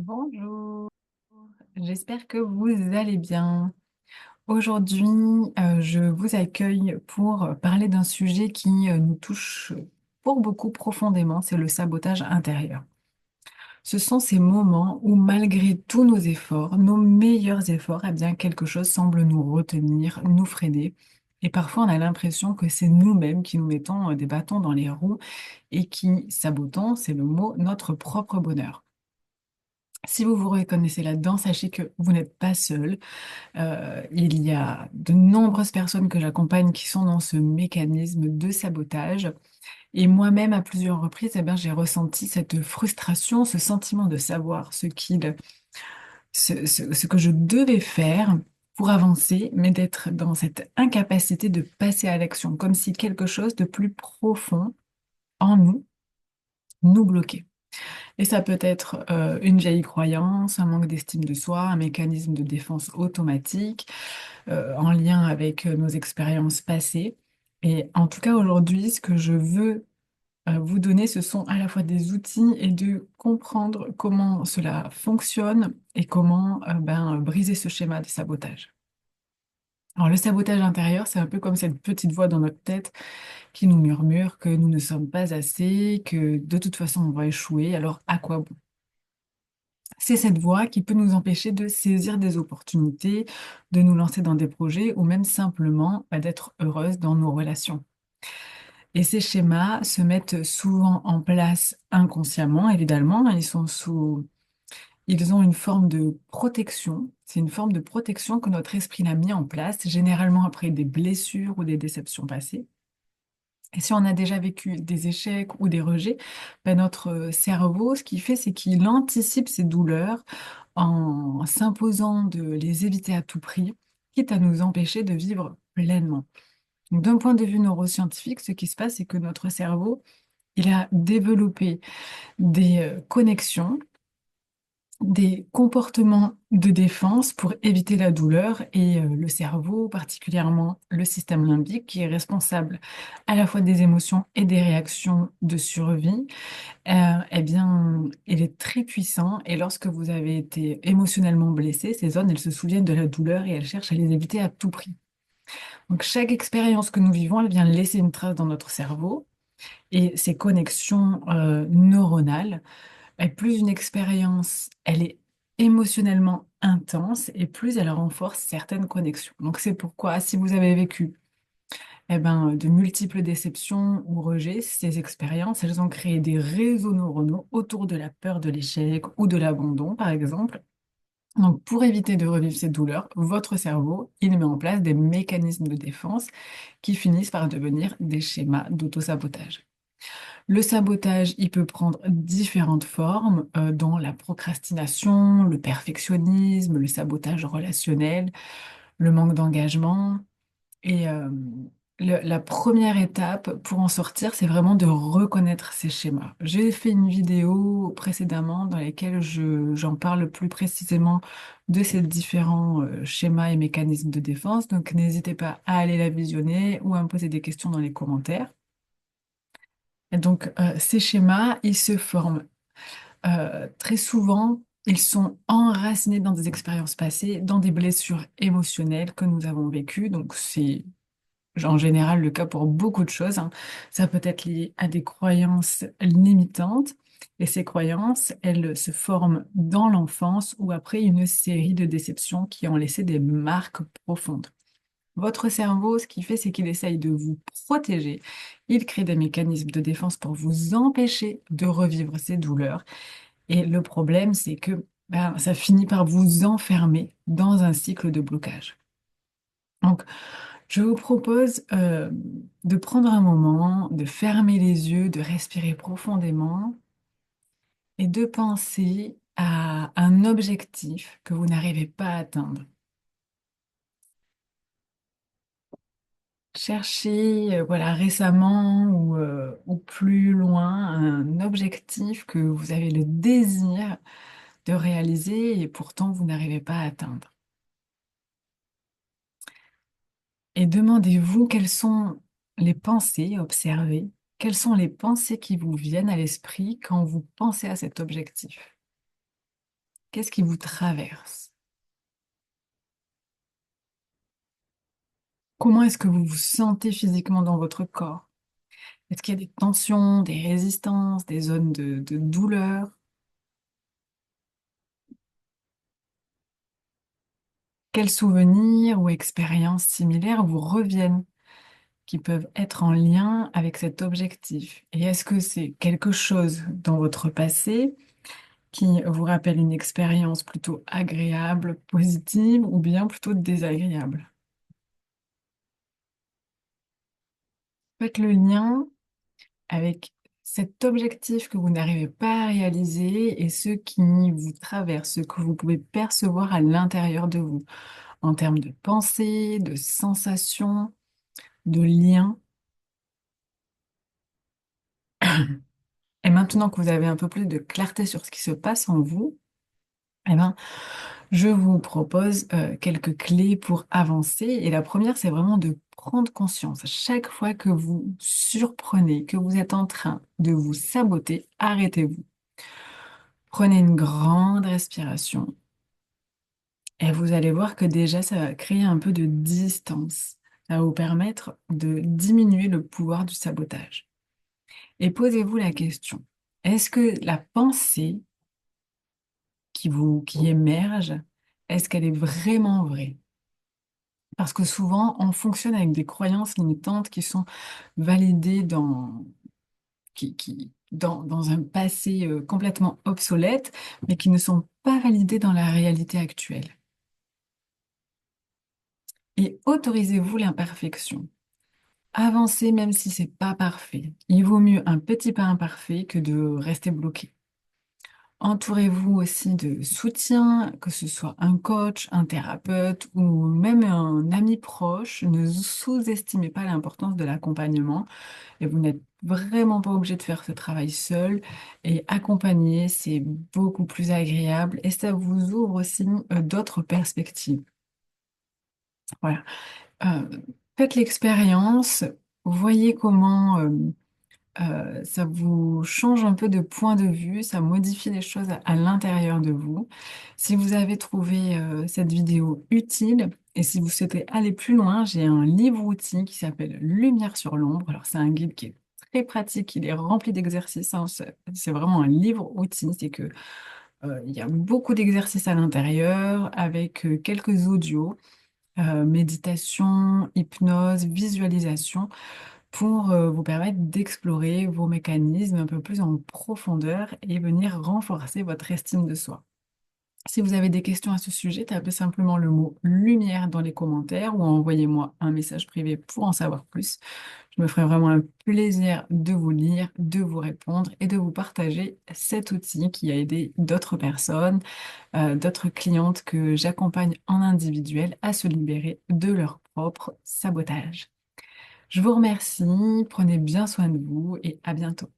Bonjour, j'espère que vous allez bien. Aujourd'hui, je vous accueille pour parler d'un sujet qui nous touche pour beaucoup profondément, c'est le sabotage intérieur. Ce sont ces moments où, malgré tous nos efforts, nos meilleurs efforts, eh bien, quelque chose semble nous retenir, nous freiner. Et parfois, on a l'impression que c'est nous-mêmes qui nous mettons des bâtons dans les roues et qui sabotons, c'est le mot, notre propre bonheur. Si vous vous reconnaissez là-dedans, sachez que vous n'êtes pas seul. Il y a de nombreuses personnes que j'accompagne qui sont dans ce mécanisme de sabotage. Et moi-même, à plusieurs reprises, eh ben, j'ai ressenti cette frustration, ce sentiment de savoir ce que je devais faire pour avancer, mais d'être dans cette incapacité de passer à l'action, comme si quelque chose de plus profond en nous nous bloquait. Et ça peut être une vieille croyance, un manque d'estime de soi, un mécanisme de défense automatique en lien avec nos expériences passées. Et en tout cas, aujourd'hui, ce que je veux vous donner, ce sont à la fois des outils et de comprendre comment cela fonctionne et comment briser ce schéma de sabotage. Alors, le sabotage intérieur, c'est un peu comme cette petite voix dans notre tête qui nous murmure que nous ne sommes pas assez, que de toute façon on va échouer, alors à quoi bon? C'est cette voie qui peut nous empêcher de saisir des opportunités, de nous lancer dans des projets ou même simplement d'être heureuse dans nos relations. Et ces schémas se mettent souvent en place inconsciemment, évidemment. Ils ont une forme de protection. C'est une forme de protection que notre esprit a mis en place, généralement après des blessures ou des déceptions passées. Et si on a déjà vécu des échecs ou des rejets, notre cerveau, ce qu'il fait, c'est qu'il anticipe ces douleurs en s'imposant de les éviter à tout prix, quitte à nous empêcher de vivre pleinement. Donc, d'un point de vue neuroscientifique, ce qui se passe, c'est que notre cerveau, il a développé des connexions, des comportements de défense pour éviter la douleur et le cerveau, particulièrement le système limbique, qui est responsable à la fois des émotions et des réactions de survie, eh bien, il est très puissant et lorsque vous avez été émotionnellement blessé, ces zones, elles se souviennent de la douleur et elles cherchent à les éviter à tout prix. Donc, chaque expérience que nous vivons, elle vient laisser une trace dans notre cerveau et ces connexions neuronales, plus une expérience, elle est émotionnellement intense et plus elle renforce certaines connexions. Donc, c'est pourquoi, si vous avez vécu de multiples déceptions ou rejets, ces expériences, elles ont créé des réseaux neuronaux autour de la peur de l'échec ou de l'abandon, par exemple. Donc, pour éviter de revivre ces douleurs, votre cerveau, il met en place des mécanismes de défense qui finissent par devenir des schémas d'autosabotage. Le sabotage, il peut prendre différentes formes, dont la procrastination, le perfectionnisme, le sabotage relationnel, le manque d'engagement. Et la première étape pour en sortir, c'est vraiment de reconnaître ces schémas. J'ai fait une vidéo précédemment dans laquelle j'en parle plus précisément de ces différents schémas et mécanismes de défense. Donc n'hésitez pas à aller la visionner ou à me poser des questions dans les commentaires. Et donc ces schémas, ils se forment très souvent. Ils sont enracinés dans des expériences passées, dans des blessures émotionnelles que nous avons vécues. Donc c'est en général le cas pour beaucoup de choses, hein. Ça peut être lié à des croyances limitantes. Et ces croyances, elles se forment dans l'enfance ou après une série de déceptions qui ont laissé des marques profondes. Votre cerveau, ce qu'il fait, c'est qu'il essaye de vous protéger. Il crée des mécanismes de défense pour vous empêcher de revivre ces douleurs. Et le problème, c'est que ça finit par vous enfermer dans un cycle de blocage. Donc, je vous propose de prendre un moment, de fermer les yeux, de respirer profondément et de penser à un objectif que vous n'arrivez pas à atteindre. Cherchez, voilà, récemment ou plus loin, un objectif que vous avez le désir de réaliser et pourtant vous n'arrivez pas à atteindre. Et demandez-vous quelles sont les pensées, observez, quelles sont les pensées qui vous viennent à l'esprit quand vous pensez à cet objectif. Qu'est-ce qui vous traverse? Comment est-ce que vous vous sentez physiquement dans votre corps? Est-ce qu'il y a des tensions, des résistances, des zones de douleur? Quels souvenirs ou expériences similaires vous reviennent qui peuvent être en lien avec cet objectif? Et est-ce que c'est quelque chose dans votre passé qui vous rappelle une expérience plutôt agréable, positive ou bien plutôt désagréable? Faites le lien avec cet objectif que vous n'arrivez pas à réaliser et ce qui vous traverse, ce que vous pouvez percevoir à l'intérieur de vous, en termes de pensée, de sensations, de liens. Et maintenant que vous avez un peu plus de clarté sur ce qui se passe en vous, eh ben, je vous propose quelques clés pour avancer. Et la première, c'est vraiment de prendre conscience. Chaque fois que vous surprenez, que vous êtes en train de vous saboter, arrêtez-vous. Prenez une grande respiration et vous allez voir que déjà, ça va créer un peu de distance. Ça va vous permettre de diminuer le pouvoir du sabotage. Et posez-vous la question, est-ce que la pensée qui émerge, est-ce qu'elle est vraiment vraie? Parce que souvent, on fonctionne avec des croyances limitantes qui sont validées dans un passé complètement obsolète, mais qui ne sont pas validées dans la réalité actuelle. Et autorisez-vous l'imperfection. Avancez même si c'est pas parfait. Il vaut mieux un petit pas imparfait que de rester bloqué. Entourez-vous aussi de soutien, que ce soit un coach, un thérapeute ou même un ami proche. Ne sous-estimez pas l'importance de l'accompagnement et vous n'êtes vraiment pas obligé de faire ce travail seul. Et accompagner, c'est beaucoup plus agréable et ça vous ouvre aussi d'autres perspectives. Voilà. Euh, Faites l'expérience, voyez comment ça vous change un peu de point de vue, ça modifie les choses à l'intérieur de vous. Si vous avez trouvé cette vidéo utile et si vous souhaitez aller plus loin, j'ai un livre-outil qui s'appelle Lumière sur l'ombre. Alors c'est un guide qui est très pratique, il est rempli d'exercices, hein. C'est vraiment un livre-outil, c'est que il y a beaucoup d'exercices à l'intérieur avec quelques audios, méditation, hypnose, visualisation pour vous permettre d'explorer vos mécanismes un peu plus en profondeur et venir renforcer votre estime de soi. Si vous avez des questions à ce sujet, tapez simplement le mot lumière dans les commentaires ou envoyez-moi un message privé pour en savoir plus. Je me ferai vraiment un plaisir de vous lire, de vous répondre et de vous partager cet outil qui a aidé d'autres personnes, d'autres clientes que j'accompagne en individuel à se libérer de leur propre sabotage. Je vous remercie, prenez bien soin de vous et à bientôt.